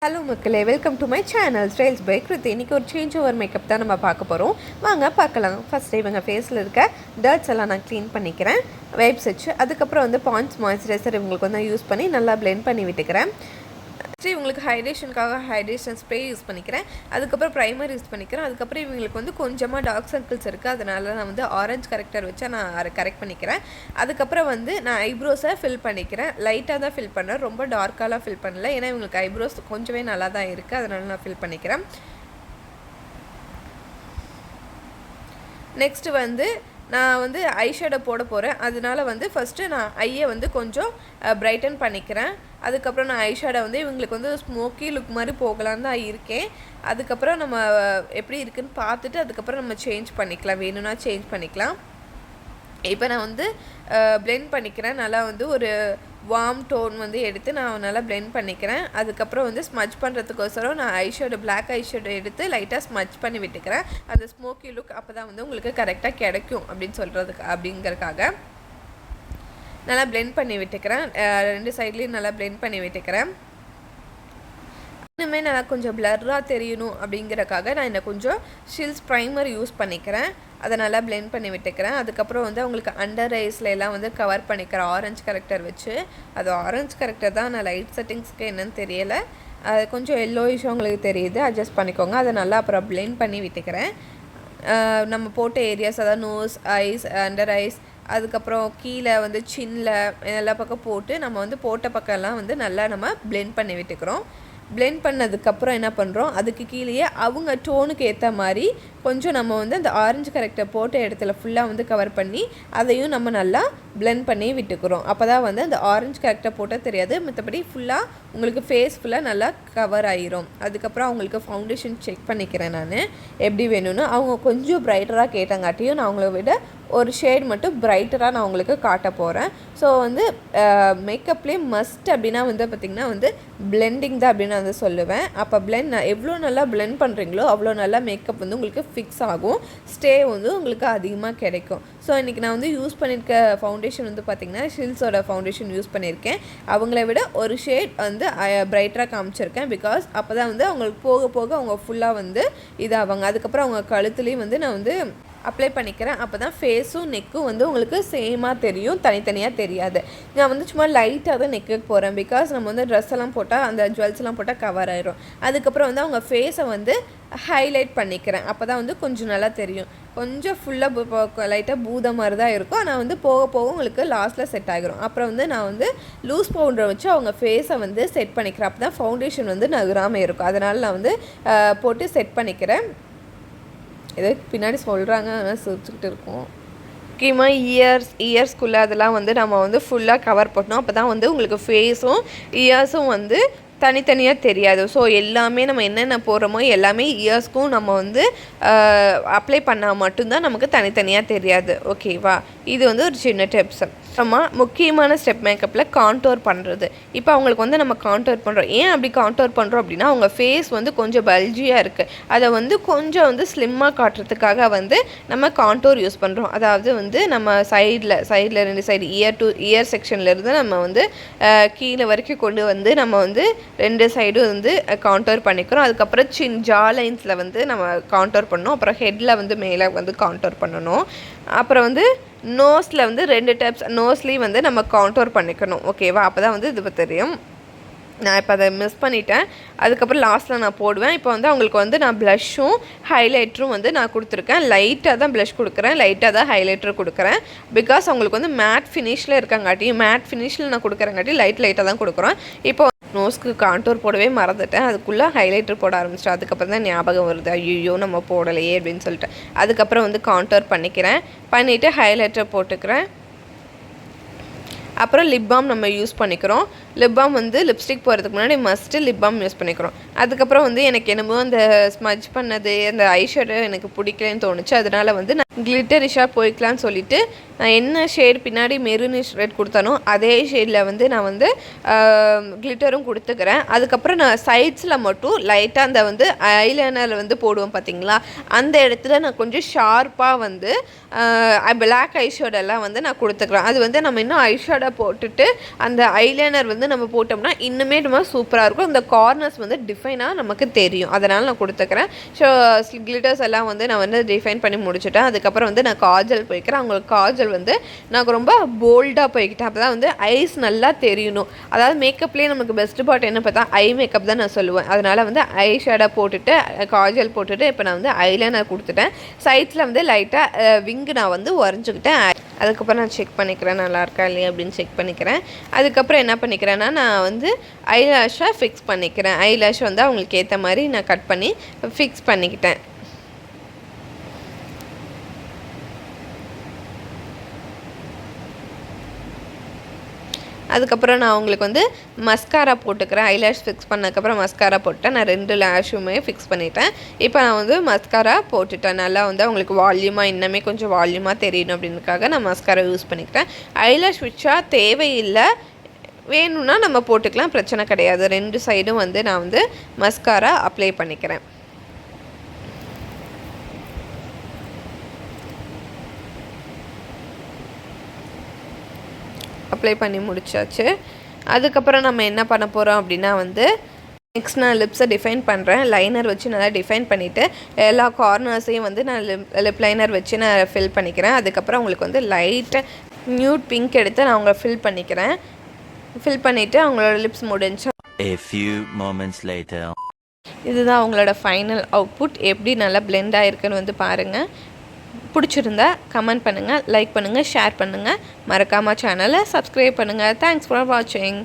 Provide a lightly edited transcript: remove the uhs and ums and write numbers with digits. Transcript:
Hello மக்களே, welcome to my channel styles by Kruthi. இன்றைக்கி ஒரு சேஞ்ச் ஓவர் மேக்கப் தான் நம்ம பார்க்க போகிறோம். வாங்க பார்க்கலாம். ஃபஸ்ட்டு இவங்க ஃபேஸில் இருக்க டர்ட்ஸ் எல்லாம் நான் க்ளீன் பண்ணிக்கிறேன் வைப்ஸ் வச்சு. அதுக்கப்புறம் வந்து பாண்ட்ஸ் மாய்ஸ்சரைசர் இவங்களுக்கு வந்து யூஸ் பண்ணி நல்லா பிளெண்ட் பண்ணி விட்டுக்கிறேன். ஃபஸ்ட்டு இவங்களுக்கு ஹைட்ரேஷனுக்காக ஹைட்ரேஷன் ஸ்ப்ரே யூஸ் பண்ணிக்கிறேன். அதுக்கப்புறம் ப்ரைமர் யூஸ் பண்ணிக்கிறேன். அதுக்கப்புறம் இவங்களுக்கு வந்து கொஞ்சமாக டார்க் சர்க்கிள்ஸ் இருக்குது, அதனால் நான் வந்து ஆரஞ்ச் கரெக்டர் வச்சு நான் அதை கரெக்ட் பண்ணிக்கிறேன். அதுக்கப்புறம் வந்து நான் ஐப்ரோஸை ஃபில் பண்ணிக்கிறேன். லைட்டாக தான் ஃபில் பண்ணுறேன், ரொம்ப டார்க்காலாம் ஃபில் பண்ணல. ஏன்னா இவங்களுக்கு ஐப்ரோஸ் கொஞ்சமே நல்லா தான் இருக்குது, அதனால் நான் ஃபில் பண்ணிக்கிறேன். நெக்ஸ்ட்டு வந்து நான் வந்து ஐஷேடோ போட போகிறேன். அதனால வந்து ஃபஸ்ட்டு நான் ஐயை வந்து கொஞ்சம் பிரைட்டன் பண்ணிக்கிறேன். அதுக்கப்புறம் நான் ஐஷேடோ வந்து இவங்களுக்கு வந்து ஸ்மோக்கி லுக் மாதிரி போகலான்னு தான் இருக்கேன். அதுக்கப்புறம் நம்ம எப்படி இருக்குதுன்னு பார்த்துட்டு அதுக்கப்புறம் நம்ம சேஞ்ச் பண்ணிக்கலாம், வேணும்னா சேஞ்ச் பண்ணிக்கலாம். இப்போ நான் வந்து பிளெண்ட் பண்ணிக்கிறேன். நல்லா வந்து ஒரு வார்ம் டோன் வந்து எடுத்து நான் நல்லா பிளெண்ட் பண்ணிக்கிறேன். அதுக்கப்புறம் வந்து ஸ்மஜ் பண்ணுறதுக்கோசரம் நான் ஐஷேடோ பிளாக் ஐஷேடோ எடுத்து லைட்டாக ஸ்மஜ் பண்ணி விட்டுக்கிறேன். அந்த ஸ்மோக்கி லுக் அப்போ தான் வந்து உங்களுக்கு கரெக்டாக கிடைக்கும் அப்படிங்கிறதுக்காக நல்லா பிளெண்ட் பண்ணி விட்டுக்கிறேன். ரெண்டு சைட்லேயும் நல்லா பிளெண்ட் பண்ணி விட்டுக்கிறேன். இன்னுமே நல்லா கொஞ்சம் பிளர்ராக தெரியணும் அப்படிங்கிறக்காக நான் இன்னும் கொஞ்சம் ஷில்ஸ் ப்ரைமர் யூஸ் பண்ணிக்கிறேன். அதை நல்லா பிளெண்ட் பண்ணி விட்டுக்கிறேன். அதுக்கப்புறம் வந்து அவங்களுக்கு அண்டர் ஐஸில் எல்லாம் வந்து கவர் பண்ணிக்கிறேன் ஆரஞ்சு கரெக்டர் வச்சு. அது ஆரஞ்சு கரெக்டர் தான், நான் லைட் செட்டிங்ஸ்க்கு என்னன்னு தெரியலை, அது கொஞ்சம் எல்லோயிஷாக உங்களுக்கு தெரியுது, அட்ஜஸ்ட் பண்ணிக்கோங்க. அதை நல்லா அப்புறம் பிளெண்ட் பண்ணி விட்டுக்கிறேன். நம்ம போட்ட ஏரியாஸ், அதாவது நோஸ், ஐஸ், அண்டர் ஐஸ், அதுக்கப்புறம் கீழே வந்து சின்னில் எல்லா பக்கம் போட்டு நம்ம வந்து போட்ட பக்கம்லாம் வந்து நல்லா நம்ம பிளெண்ட் பண்ணி விட்டுக்கிறோம். பிளெண்ட் பண்ணதுக்கப்புறம் என்ன பண்ணுறோம், அதுக்கு கீழேயே அவங்க டோனுக்கு ஏற்ற மாதிரி கொஞ்சம் நம்ம வந்து அந்த ஆரஞ்சு கரெக்டர் போட்ட இடத்துல ஃபுல்லாக வந்து கவர் பண்ணி அதையும் நம்ம நல்லா பிளெண்ட் பண்ணி விட்டுக்கிறோம். அப்போ தான் வந்து அந்த ஆரஞ்சு கரெக்டர் போட்டால் தெரியாது, மற்றபடி ஃபுல்லாக உங்களுக்கு ஃபேஸ் ஃபுல்லாக நல்லா கவர் ஆகிரும். அதுக்கப்புறம் அவங்களுக்கு ஃபவுண்டேஷன் செக் பண்ணிக்கிறேன் நான் எப்படி வேணும்னு. அவங்க கொஞ்சம் ப்ரைட்டராக கேட்டங்காட்டியும் நான் அவங்கள விட ஒரு ஷேட் மட்டும் ப்ரைட்டராக நான் உங்களுக்கு காட்ட போகிறேன். ஸோ வந்து மேக்கப்லேயே மஸ்ட் அப்படின்னா வந்து பார்த்திங்கன்னா வந்து பிளெண்டிங் தான் அப்படின்னு நான் வந்து சொல்லுவேன். அப்போ எவ்வளோ நல்லா பிளெண்ட் பண்ணுறீங்களோ அவ்வளோ நல்லா மேக்கப் வந்து உங்களுக்கு ஃபிக்ஸ் ஆகும், ஸ்டே வந்து உங்களுக்கு அதிகமாக கிடைக்கும். ஸோ இன்றைக்கி நான் வந்து யூஸ் பண்ணியிருக்க ஃபவுண்டேஷன் வந்து பார்த்திங்கன்னா ஷில்ஸோட ஃபவுண்டேஷன் யூஸ் பண்ணியிருக்கேன். அவங்கள விட ஒரு ஷேட் வந்து ப்ரைட்டராக காமிச்சிருக்கேன். பிகாஸ் அப்போ தான் வந்து அவங்களுக்கு போக போக அவங்க ஃபுல்லாக வந்து இதாவாங்க. அதுக்கப்புறம் அவங்க கழுத்துலேயும் வந்து நான் வந்து அப்ளை பண்ணிக்கிறேன். அப்போ தான் ஃபேஸும் நெக்கும் வந்து உங்களுக்கு சேமாக தெரியும், தனித்தனியாக தெரியாது. நான் வந்து சும்மா லைட்டாக தான் நெக்குக்கு போகிறேன். பிகாஸ் நம்ம வந்து ட்ரெஸ் எல்லாம் போட்டால் அந்த ஜுவல்ஸ்லாம் போட்டால் கவர் ஆயிரும். அதுக்கப்புறம் வந்து அவங்க ஃபேஸை வந்து ஹைலைட் பண்ணிக்கிறேன். அப்போ தான் வந்து கொஞ்சம் நல்லா தெரியும். கொஞ்சம் ஃபுல்லாக லைட்டாக பூத மாதிரி தான் இருக்கும், ஆனால் வந்து போக போக உங்களுக்கு லாஸ்ட்டில் செட் ஆகிரும். அப்புறம் வந்து நான் வந்து லூஸ் பவுடரை வச்சு அவங்க ஃபேஸை வந்து செட் பண்ணிக்கிறேன். அப்போ தான் ஃபவுண்டேஷன் வந்து நகராமல் இருக்கும். அதனால் நான் வந்து போட்டு செட் பண்ணிக்கிறேன். ஏதோ பின்னாடி சொல்கிறாங்க, ஆனால் சிரிச்சுக்கிட்டு இருக்கோம். முக்கியமாக இயர்ஸ்குள்ளே அதெல்லாம் வந்து நம்ம வந்து ஃபுல்லாக கவர் பண்ணோம். அப்போ தான் வந்து உங்களுக்கு ஃபேஸும் இயர்ஸும் வந்து தனித்தனியாக தெரியாது. ஸோ எல்லாமே நம்ம என்னென்ன போடுறோமோ எல்லாமே இயர்ஸ்க்கும் நம்ம வந்து அப்ளை பண்ணால் மட்டும்தான் நமக்கு தனித்தனியாக தெரியாது. ஓகேவா? இது வந்து ஒரு சின்ன டிப்ஸ். அப்புறமா முக்கியமான ஸ்டெப் மேக்கப்பில் கான்டோர் பண்ணுறது. இப்போ அவங்களுக்கு வந்து நம்ம கான்டோர் பண்ணுறோம். ஏன் அப்படி கான்டோர் பண்ணுறோம் அப்படின்னா அவங்க ஃபேஸ் வந்து கொஞ்சம் பல்ஜியாக இருக்குது, அதை வந்து கொஞ்சம் வந்து ஸ்லிம்மாக காட்டுறதுக்காக வந்து நம்ம கான்டோர் யூஸ் பண்ணுறோம். அதாவது வந்து நம்ம சைடில் ரெண்டு சைடு இயர் செக்ஷன்லேருந்து நம்ம வந்து கீழே வரைக்கும் கொண்டு வந்து நம்ம வந்து ரெண்டு சைடும் வந்து கான்டோர் பண்ணிக்கிறோம். அதுக்கப்புறம் ஜா லைன்ஸில் வந்து நம்ம கான்டோர் பண்ணணும். அப்புறம் ஹெட்டில் வந்து மேலே வந்து கான்டோர் பண்ணணும். அப்புறம் வந்து நோஸில் வந்து 2 டைப்ஸ் நோஸ்லேயும் வந்து நம்ம கான்டோர் பண்ணிக்கணும். ஓகேவா? அப்போ தான் வந்து இது தெரியும். நான் இப்போ அதை மிஸ் பண்ணிட்டேன். அதுக்கப்புறம் லாஸ்ட்டில் நான் போடுவேன். இப்போ வந்து அவங்களுக்கு வந்து நான் ப்ளஷ்ஷும் ஹைலைட்டரும் வந்து நான் கொடுத்துருக்கேன். லைட்டாக தான் ப்ளஷ் கொடுக்குறேன், லைட்டாக தான் ஹைலைட்டர் கொடுக்குறேன். பிகாஸ் அவங்களுக்கு வந்து மேட் ஃபினிஷில் இருக்கங்காட்டியும் மேட் ஃபினிஷில் நான் கொடுக்குறங்காட்டி லைட்டாக தான் கொடுக்குறேன். இப்போ நோஸ்க்கு கான்டோர் போடவே மறந்துட்டேன், அதுக்குள்ளே ஹைலைட்டர் போட ஆரம்பிச்சிட்டேன். அதுக்கப்புறம் தான் ஞாபகம் வருது, ஐயோ நம்ம போடலையே அப்படின்னு சொல்லிட்டு. அதுக்கப்புறம் வந்து கான்டோர் பண்ணிவிட்டு ஹைலைட்டர் போட்டுக்கிறேன். அப்புறம் லிப் பாம் நம்ம யூஸ் பண்ணிக்கிறோம். லிப் பாம் வந்து லிப்ஸ்டிக் போகிறதுக்கு முன்னாடி மஸ்ட்டு லிப் பாம் யூஸ் பண்ணிக்கிறோம். அதுக்கப்புறம் வந்து எனக்கு என்னமோ அந்த ஸ்மஜ் பண்ணது அந்த ஐஷேடோ எனக்கு பிடிக்கலன்னு தோணுச்சு. அதனால் வந்து நான் கிளிட்டரிஷாக போய்க்கலான்னு சொல்லிவிட்டு நான் என்ன ஷேட் பின்னாடி மெரூனிஷ் ரெட் கொடுத்தானோ அதே ஷேடில் வந்து நான் வந்து கிளிட்டரும் கொடுத்துக்கிறேன். அதுக்கப்புறம் நான் சைட்ஸில் மட்டும் லைட்டாக அந்த வந்து ஐலைனர் வந்து போடுவோம் பார்த்திங்களா, அந்த இடத்துல நான் கொஞ்சம் ஷார்ப்பாக வந்து பிளாக் ஐஷேடோலாம் வந்து நான் கொடுத்துக்கிறேன். அது வந்து நம்ம இன்னும் ஐஷேடோ போட்டுட்டு அந்த ஐலைனர் வந்து வந்து நம்ம போட்டோம்னா இன்னுமே ரொம்ப சூப்பராக இருக்கும். இந்த கார்னர்ஸ் வந்து டிஃபைனாக நமக்கு தெரியும். அதனால் நான் கொடுத்துக்கிறேன். ஸோ கிளிட்டர்ஸ் எல்லாம் வந்து நான் வந்து டிஃபைன் பண்ணி முடிச்சுட்டேன். அதுக்கப்புறம் வந்து நான் காஜல் போய்க்கிறேன். அவங்களுக்கு காஜல் வந்து நான் ரொம்ப போல்டாக போய்க்கிட்டேன். அப்போ தான் வந்து ஐஸ் நல்லா தெரியணும். அதாவது மேக்கப்லேயே நமக்கு பெஸ்ட் பார்ட் என்ன பார்த்தா ஐ மேக்கப் தான் நான் சொல்லுவேன். அதனால் வந்து ஐ ஷேடோ போட்டுட்டு காஜல் போட்டுட்டு இப்போ நான் வந்து ஐலைனர் கொடுத்துட்டேன். சைட்ஸில் வந்து லைட்டாக விங்கு நான் வந்து வரைஞ்சிக்கிட்டேன். அதுக்கப்புறம் நான் செக் பண்ணிக்கிறேன் நல்லா இருக்கா இல்லையா அப்படின்னு செக் பண்ணிக்கிறேன். அதுக்கப்புறம் என்ன பண்ணிக்கிறேன்னா நான் வந்து ஐலாஷை ஃபிக்ஸ் பண்ணிக்கிறேன். ஐலாஷ் வந்து அவங்களுக்கு ஏற்ற மாதிரி நான் கட் பண்ணி ஃபிக்ஸ் பண்ணிக்கிட்டேன். அதுக்கப்புறம் நான் உங்களுக்கு வந்து மஸ்காரா போட்டுக்கிறேன். ஐலாஷ் ஃபிக்ஸ் பண்ணதுக்கப்புறம் மஸ்காரா போட்டேன். நான் 2 லேஷுமே ஃபிக்ஸ் பண்ணிட்டேன். இப்போ நான் வந்து மஸ்காரா போட்டுட்டேன். நல்லா வந்து அவங்களுக்கு வால்யூமாக இன்னுமே கொஞ்சம் வால்யூமாக தெரியணும் அப்படின்றதுக்காக நான் மஸ்காரா யூஸ் பண்ணிக்கிறேன். ஐலாஷ் வச்சா தேவையில்லை, வேணும்னா நம்ம போட்டுக்கலாம், பிரச்சனை கிடையாது. 2 சைடும் வந்து நான் வந்து மஸ்காரா அப்ளை பண்ணிக்கிறேன். அப்ளை பண்ணி முடிச்சாச்சு. அதுக்கப்புறம் நம்ம என்ன பண்ண போகிறோம் அப்படின்னா வந்து நெக்ஸ்ட் நான் லிப்ஸை டிஃபைன் பண்ணுறேன். லைனர் வச்சு நல்லா டிஃபைன் பண்ணிவிட்டு எல்லா கார்னர்ஸையும் வந்து நான் லிப் லைனர் வச்சு நான் ஃபில் பண்ணிக்கிறேன். அதுக்கப்புறம் உங்களுக்கு வந்து லைட்டு நியூட் பிங்க் எடுத்து நான் அவங்கள ஃபில் பண்ணிக்கிறேன். ஃபில் பண்ணிவிட்டு அவங்களோட லிப்ஸ் முடிஞ்சு இதுதான் அவங்களோட ஃபைனல் அவுட்புட். எப்படி நல்லா பிளெண்ட் ஆகிருக்குன்னு வந்து பாருங்கள். பிடிச்சிருந்தா கமெண்ட் பண்ணுங்கள், லைக் பண்ணுங்கள், ஷேர் பண்ணுங்கள். மறக்காமல் சேனலை சப்ஸ்கிரைப் பண்ணுங்கள். தேங்க்ஸ் ஃபார் வாட்சிங்.